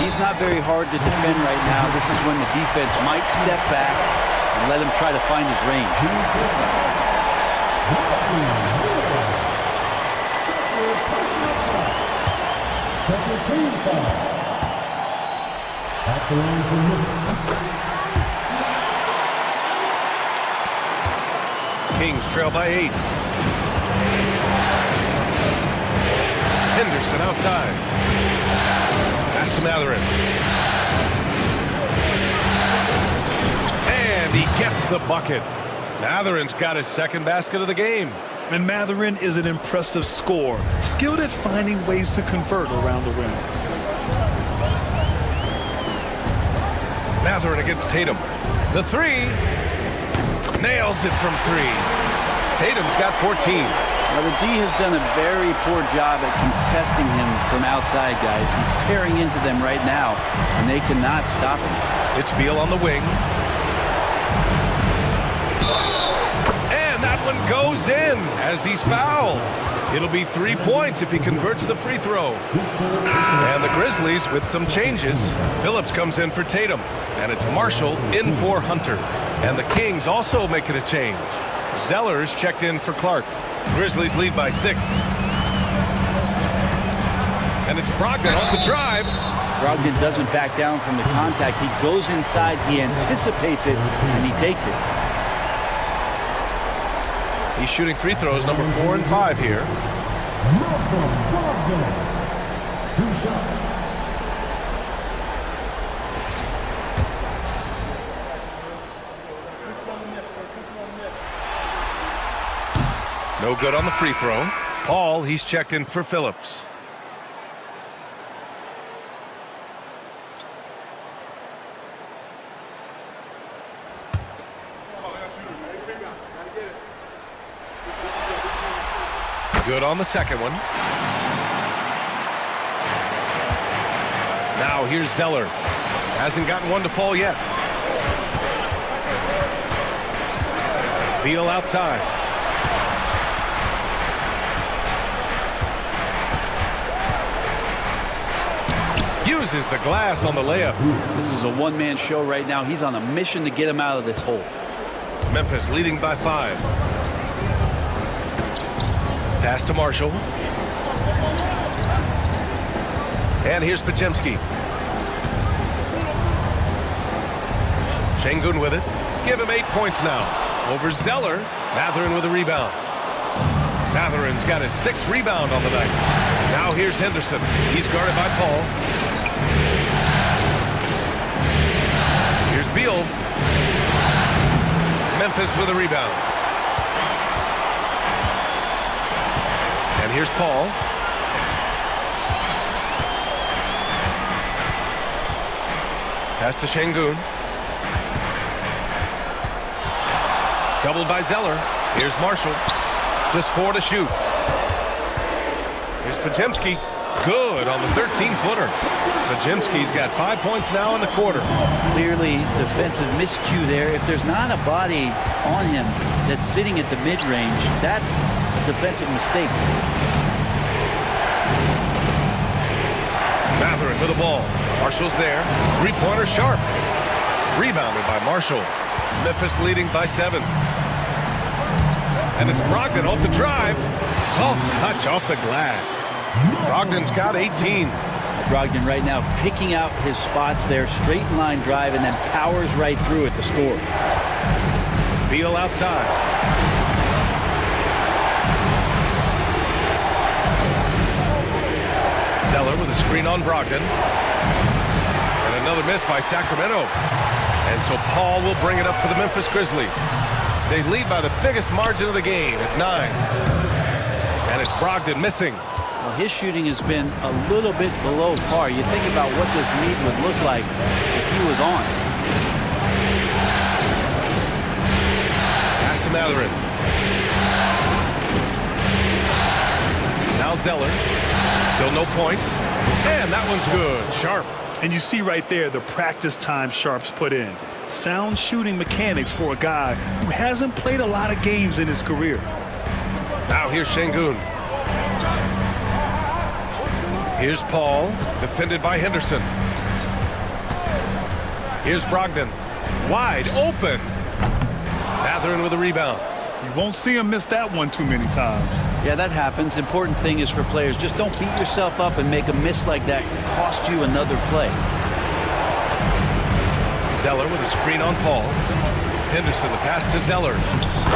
He's not very hard to defend right now. This is when the defense might step back and let him try to find his range. Second team foul. At the line for Memphis. Kings trail by 8. Henderson outside. Pass to Mathurin. And he gets the bucket. Mathurin's got his 2nd basket of the game. And Mathurin is an impressive scorer, skilled at finding ways to convert around the rim. Mathurin against Tatum. The 3. Nails it from 3. Tatum's got 14. Now, the D has done a very poor job at contesting him from outside, guys. He's tearing into them right now, and they cannot stop him. It's Beal on the wing. And that one goes in as he's fouled. It'll be 3 points if he converts the free throw. And the Grizzlies with some changes. Phillips comes in for Tatum, and it's Marshall in for Hunter. And the Kings also making a change. Zeller's checked in for Clark. Grizzlies lead by 6. And it's Brogdon off the drive. Brogdon doesn't back down from the contact. He goes inside, he anticipates it, and he takes it. He's shooting free throws number 4 and 5 here. Brogdon. 2 shots. No good on the free throw. Paul, he's checked in for Phillips. Good on the second one. Now here's Zeller. Hasn't gotten one to fall yet. Beal outside. Uses the glass on the layup. This is a one-man show right now. He's on a mission to get him out of this hole. Memphis leading by 5. Pass to Marshall. And here's Podziemski. Şengün with it. Give him 8 points now. Over Zeller. Mathurin with a rebound. Mathurin's got his 6th rebound on the night. Now here's Henderson. He's guarded by Paul. Here's Beal. Memphis with a rebound. And here's Paul. Pass to Şengün. Doubled by Zeller. Here's Marshall. Just 4 to shoot. Here's Podziemski. Good on the 13-footer. Podziemski's got 5 points now in the quarter. Clearly defensive miscue there. If there's not a body on him that's sitting at the mid-range, that's a defensive mistake. Mathurin with the ball. Marshall's there. 3-pointer sharp. Rebounded by Marshall. Memphis leading by 7. And it's Brogdon off the drive. Soft touch off the glass. Brogdon's got 18. Brogdon right now picking out his spots there. Straight line drive and then powers right through it to score. Beal outside. Zeller with a screen on Brogdon. And another miss by Sacramento. And so Paul will bring it up for the Memphis Grizzlies. They lead by the biggest margin of the game at 9. And it's Brogdon missing. Well, his shooting has been a little bit below par. You think about what this lead would look like if he was on. Pass to Mathurin. Now Zeller. Still no points. And that one's good. Sharp. And you see right there the practice time Sharp's put in. Sound shooting mechanics for a guy who hasn't played a lot of games in his career. Now here's Şengün. Here's Paul, defended by Henderson. Here's Brogdon. Wide open. Mathurin with a rebound. You won't see him miss that one too many times. Yeah, that happens. Important thing is for players, just don't beat yourself up and make a miss like that cost you another play. Zeller with a screen on Paul. Henderson, the pass to Zeller.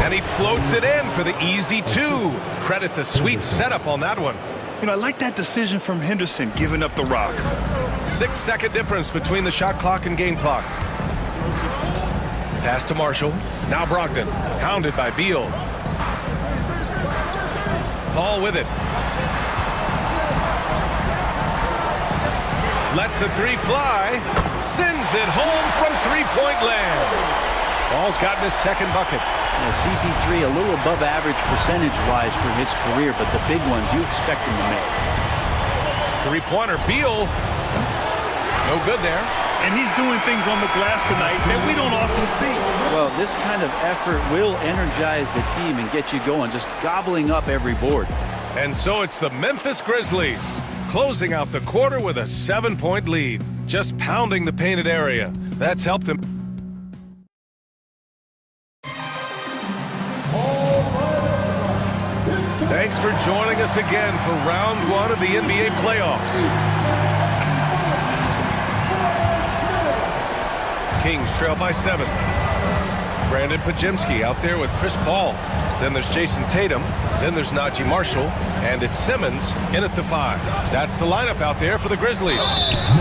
And he floats it in for the easy 2. Credit the sweet setup on that one. You know, I like that decision from Henderson, giving up the rock. 6-second difference between the shot clock and game clock. Pass to Marshall. Now Brogdon, hounded by Beal. Paul with it. Lets the 3 fly. Sends it home from 3-point land. Paul's gotten his 2nd bucket. CP3 a little above average percentage-wise for his career, but the big ones you expect him to make. 3-pointer, Beal. No good there. And he's doing things on the glass tonight that we don't often see. Well, this kind of effort will energize the team and get you going, just gobbling up every board. And so it's the Memphis Grizzlies closing out the quarter with a 7-point lead. Just pounding the painted area. That's helped him. Thanks for joining us again for round one of the NBA playoffs. Kings trail by 7. Brandon Pajemski out there with Chris Paul. Then there's Jason Tatum. Then there's Najee Marshall. And it's Simmons in at the 5. That's the lineup out there for the Grizzlies.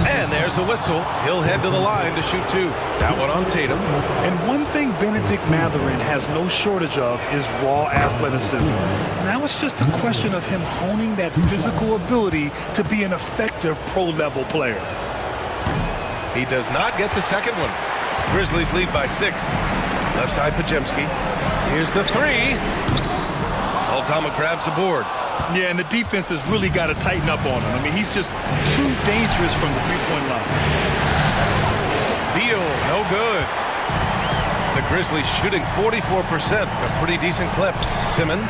And there's a whistle. He'll head to the line to shoot 2. That one on Tatum. And one thing Benedict Mathurin has no shortage of is raw athleticism. Now it's just a question of him honing that physical ability to be an effective pro-level player. He does not get the second one. Grizzlies lead by 6. Left side Pajemski. Here's the 3. Aldama grabs the board. Yeah, and the defense has really got to tighten up on him. I mean, he's just too dangerous from the three-point line. Beal, no good. The Grizzlies shooting 44%, a pretty decent clip. Simmons.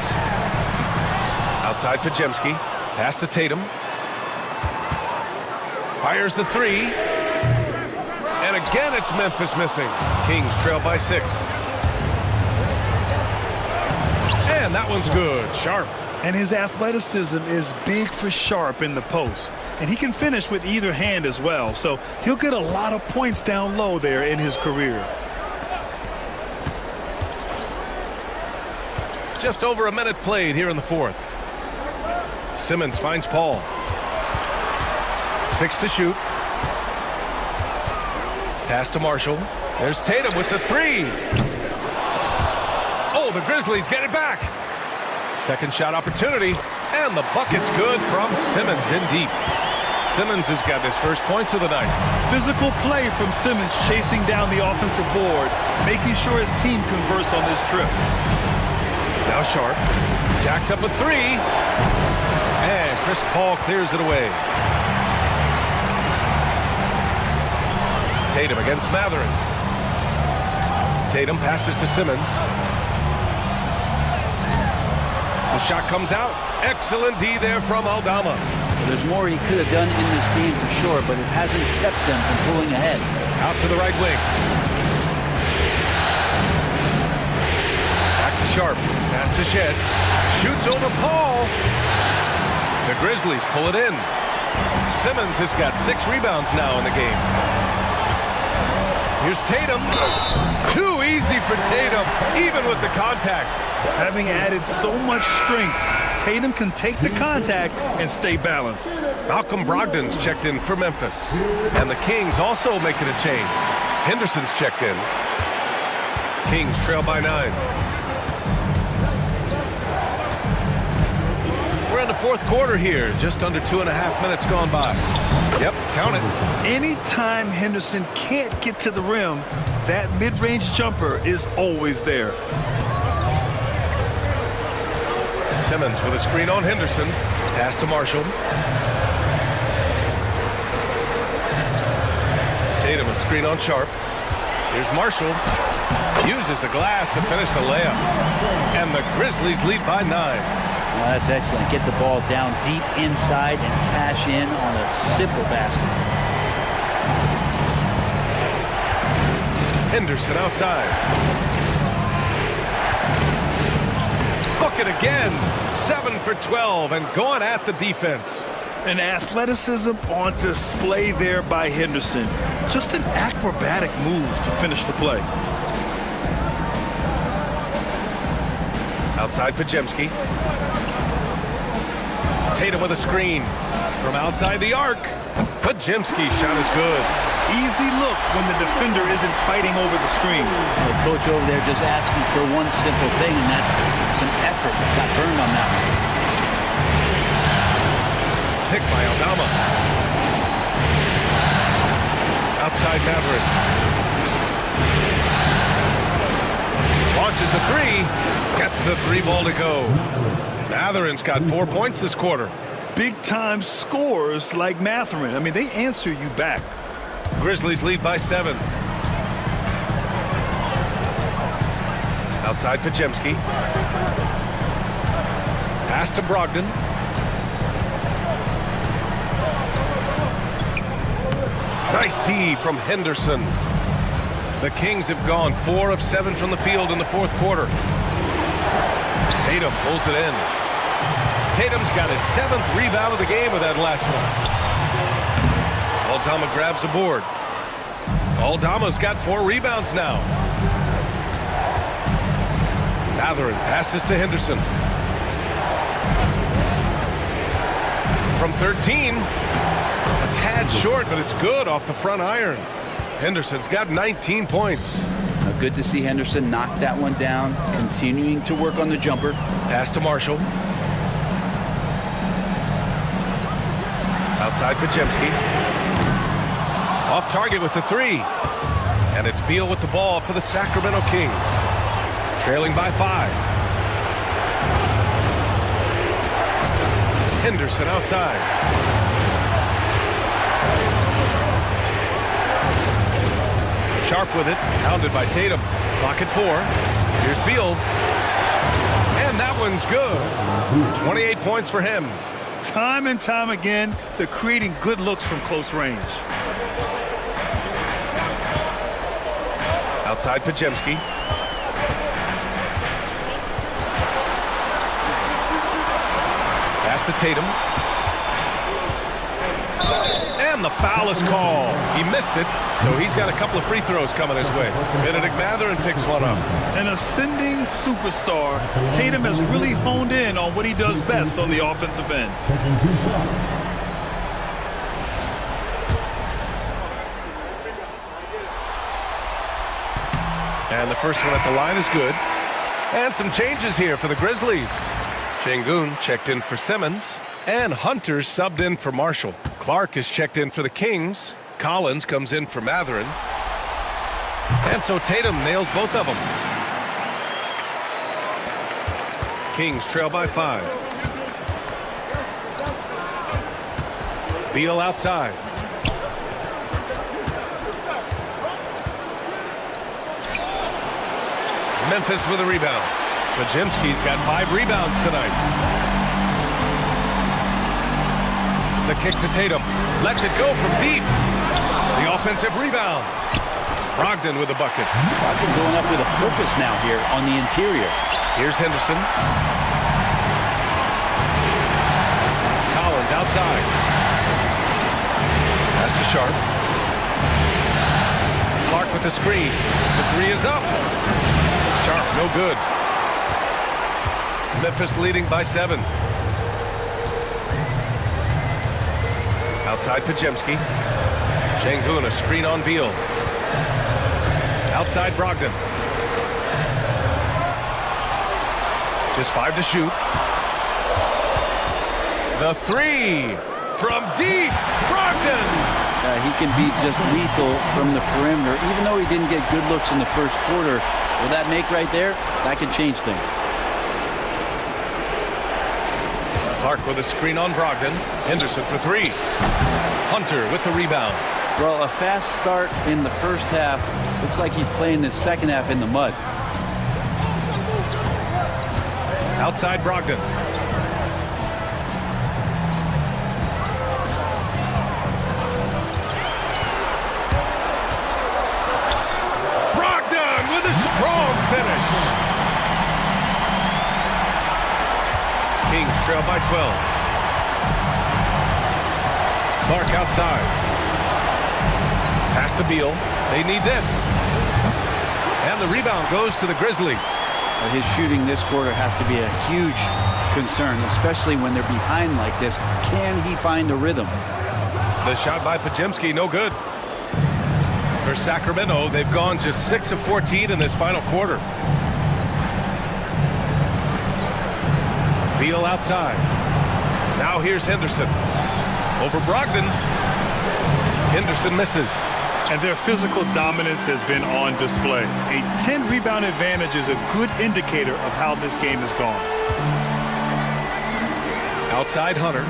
Outside Pajemski. Pass to Tatum. Fires the 3. And again, it's Memphis missing. Kings trail by 6. And that one's good. Sharp. And his athleticism is big for Sharp in the post. And he can finish with either hand as well. So he'll get a lot of points down low there in his career. Just over a minute played here in the 4th. Simmons finds Paul. 6 to shoot. Pass to Marshall. There's Tatum with the 3. Oh, the Grizzlies get it back. Second shot opportunity. And the bucket's good from Simmons in deep. Simmons has got his first points of the night. Physical play from Simmons chasing down the offensive board, making sure his team converts on this trip. Now Sharp. Jacks up a 3. And Chris Paul clears it away. Tatum against Mathurin. Tatum passes to Simmons. The shot comes out. Excellent D there from Aldama. Well, there's more he could have done in this game for sure, but it hasn't kept them from pulling ahead. Out to the right wing. Back to Sharp. Pass to Shed. Shoots over Paul. The Grizzlies pull it in. Simmons has got 6 rebounds now in the game. Here's Tatum. Too easy for Tatum, even with the contact. Having added so much strength, Tatum can take the contact and stay balanced. Malcolm Brogdon's checked in for Memphis. And the Kings also making a change. Henderson's checked in. Kings trail by 9. We're in the 4th quarter here. Just under 2.5 minutes gone by. Yep, count it. Anytime Henderson can't get to the rim, that mid-range jumper is always there. Simmons with a screen on Henderson. Pass to Marshall. Tatum a screen on Sharp. Here's Marshall. Uses the glass to finish the layup. And the Grizzlies lead by 9. Well, that's excellent. Get the ball down deep inside and cash in on a simple basket. Henderson outside. Bucket again. 7 for 12 and going at the defense. An athleticism on display there by Henderson. Just an acrobatic move to finish the play. Outside Pajemski. Tatum with a screen from outside the arc. Pajemski's shot is good. Easy look when the defender isn't fighting over the screen. The coach over there just asking for one simple thing, and that's some effort. Got burned on that one. Picked by Aldama. Outside Mathurin. Launches a 3. Gets the 3 ball to go. Mathurin's got 4 points this quarter. Big-time scores like Mathurin. I mean, they answer you back. Grizzlies lead by 7. Outside Pajemski. Pass to Brogdon. Nice D from Henderson. The Kings have gone 4 of 7 from the field in the 4th quarter. Tatum pulls it in. Tatum's got his 7th rebound of the game with that last one. Aldama grabs the board. Aldama's got 4 rebounds now. Mathurin passes to Henderson. From 13. A tad short, but it's good off the front iron. Henderson's got 19 points. Good to see Henderson knock that one down, continuing to work on the jumper. Pass to Marshall. Outside Pajemski. Off target with the 3. And it's Beal with the ball for the Sacramento Kings. Trailing by 5. Henderson outside. Sharp with it, pounded by Tatum. Clock at 4. Here's Beal. And that one's good. 28 points for him. Time and time again, they're creating good looks from close range. Outside Pajemski. Pass to Tatum. And the foul is called. He missed it, so he's got a couple of free throws coming his way. Benedict Mathurin picks one up. An ascending superstar, Tatum has really honed in on what he does best on the offensive end. Taking 2 shots. And the first one at the line is good. And some changes here for the Grizzlies. Şengün checked in for Simmons. And Hunter subbed in for Marshall. Clark is checked in for the Kings. Collins comes in for Mathurin. And so Tatum nails both of them. Kings trail by 5. Beal outside. Memphis with a rebound. Pajemski's got 5 rebounds tonight. The kick to Tatum. Lets it go from deep. The offensive rebound. Brogdon with the bucket. Brogdon going up with a purpose now here on the interior. Here's Henderson. Collins outside. Pass to Sharp. Clark with the screen. The 3 is up. Sharp, no good. Memphis leading by 7. Outside Pajemski. Şengün, a screen on Beal. Outside Brogdon. Just 5 to shoot. The 3 from deep. Brogdon. He can be just lethal from the perimeter, even though he didn't get good looks in the first quarter. Will that make right there? That can change things. Clark with a screen on Brogdon. Henderson for 3. Hunter with the rebound. Well, a fast start in the first half. Looks like he's playing the second half in the mud. Outside Brogdon. Brogdon with a strong finish. Kings trail by 12. Clark outside. Pass to Beal. They need this. And the rebound goes to the Grizzlies. His shooting this quarter has to be a huge concern, especially when they're behind like this. Can he find a rhythm? The shot by Pajemski, no good. For Sacramento, they've gone just 6 of 14 in this final quarter. Beal outside. Now here's Henderson. Over Brogdon. Henderson misses. And their physical dominance has been on display. A 10-rebound advantage is a good indicator of how this game has gone. Outside Hunter.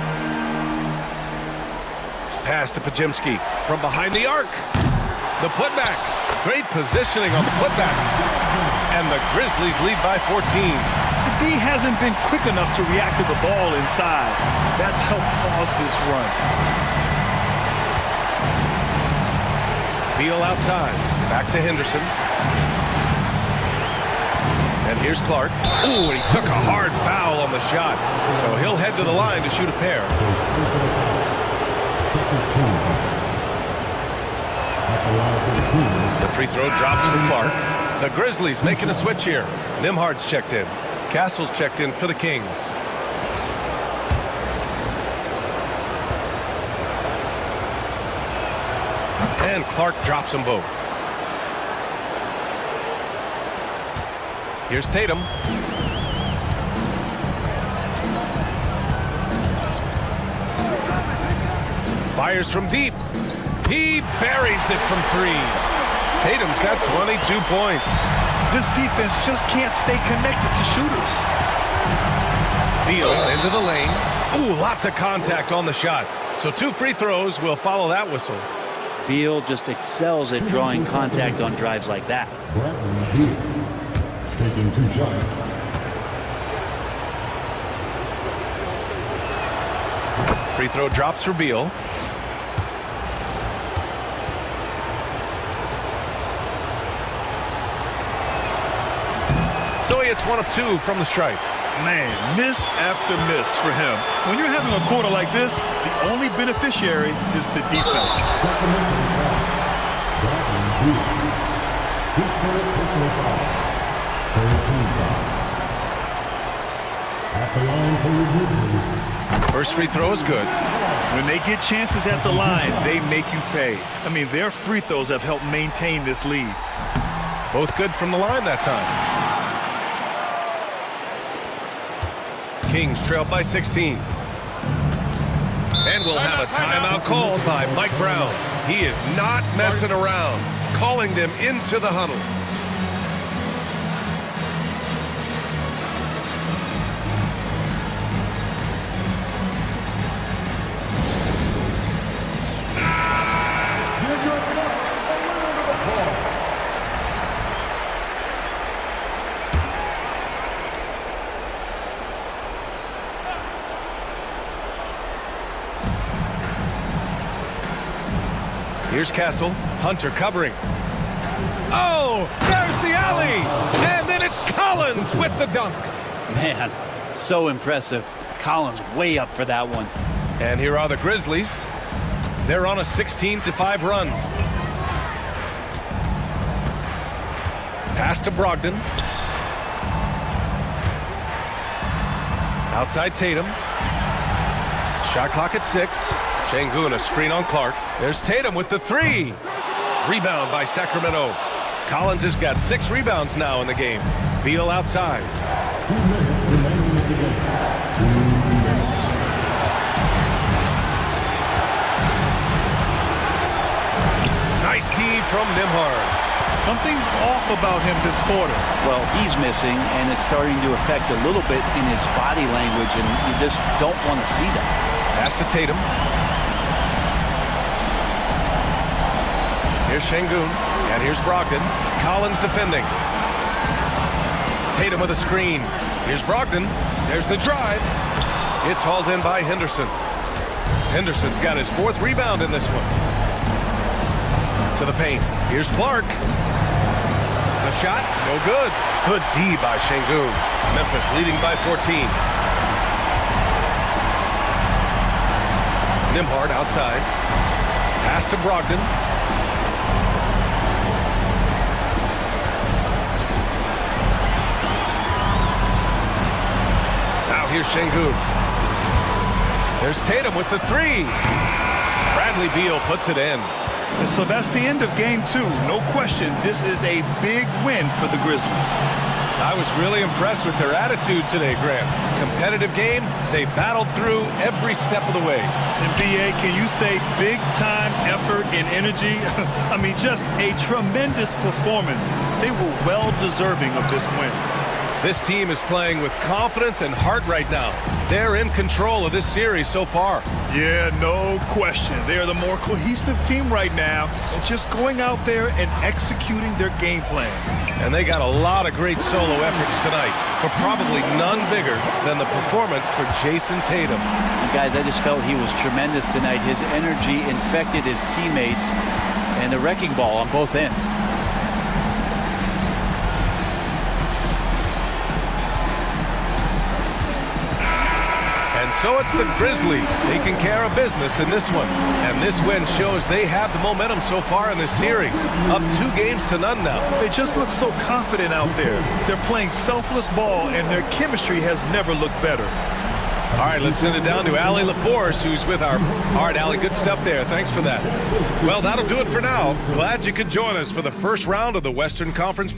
Pass to Pajemski from behind the arc. The putback. Great positioning on the putback. And the Grizzlies lead by 14. The D hasn't been quick enough to react to the ball inside. That's helped pause this run. Beal outside. Back to Henderson. And here's Clark. Ooh, and he took a hard foul on the shot. So he'll head to the line to shoot a pair. The free throw drops for Clark. The Grizzlies making a switch here. Nimhard's checked in. Castle's checked in for the Kings. And Clark drops them both. Here's Tatum. Fires from deep. He buries it from three. Tatum's got 22 points. This defense just can't stay connected to shooters. Beal into the lane. Ooh, lots of contact on the shot. So 2 free throws will follow that whistle. Beal just excels at drawing contact on drives like that. Taking 2 shots. Free throw drops for Beal. So he hits 1 of 2 from the stripe. Man, miss after miss for him. When you're having a quarter like this, the only beneficiary is the defense. His first personal foul. 13 foul. At the line for the Grizzlies. First free throw is good. When they get chances at the line, they make you pay. I mean, their free throws have helped maintain this lead. Both good from the line that time. Kings trail by 16. And we'll have a timeout called by Mike Brown. He is not messing around, calling them into the huddle. Here's Castle. Hunter covering. Oh, there's the alley. And then it's Collins with the dunk. Man, so impressive. Collins way up for that one. And here are the Grizzlies. They're on a 16-5 run. Pass to Brogdon. Outside Tatum. Shot clock at 6. Şengün, a screen on Clark. There's Tatum with the 3. Rebound by Sacramento. Collins has got 6 rebounds now in the game. Beal outside. 2 minutes remaining in the game. Nice D from Nimhard. Something's off about him this quarter. Well, he's missing, and it's starting to affect a little bit in his body language, and you just don't want to see that. Pass to Tatum. Here's Şengün, and here's Brogdon. Collins defending. Tatum with a screen. Here's Brogdon. There's the drive. It's hauled in by Henderson. Henderson's got his 4th rebound in this one. To the paint. Here's Clark. The shot, no good. Good D by Şengün. Memphis leading by 14. Nimhard outside. Pass to Brogdon. Now here's Şengün. There's Tatum with the 3. Bradley Beal puts it in. So that's the end of game 2. No question, this is a big win for the Grizzlies. I was really impressed with their attitude today, Grant. Competitive game, they battled through every step of the way. And BA, can you say big time effort and energy? I mean, just a tremendous performance. They were well deserving of this win. This team is playing with confidence and heart right now. They're in control of this series so far. Yeah, no question. They're the more cohesive team right now, and just going out there and executing their game plan. And they got a lot of great solo efforts tonight, but probably none bigger than the performance for Jason Tatum. Guys, I just felt he was tremendous tonight. His energy infected his teammates, and the wrecking ball on both ends. So it's the Grizzlies taking care of business in this one. And this win shows they have the momentum so far in this series. Up 2 games to none now. They just look so confident out there. They're playing selfless ball, and their chemistry has never looked better. All right, let's send it down to Allie LaForce, who's with our... All right, Allie, good stuff there. Thanks for that. Well, that'll do it for now. Glad you could join us for the first round of the Western Conference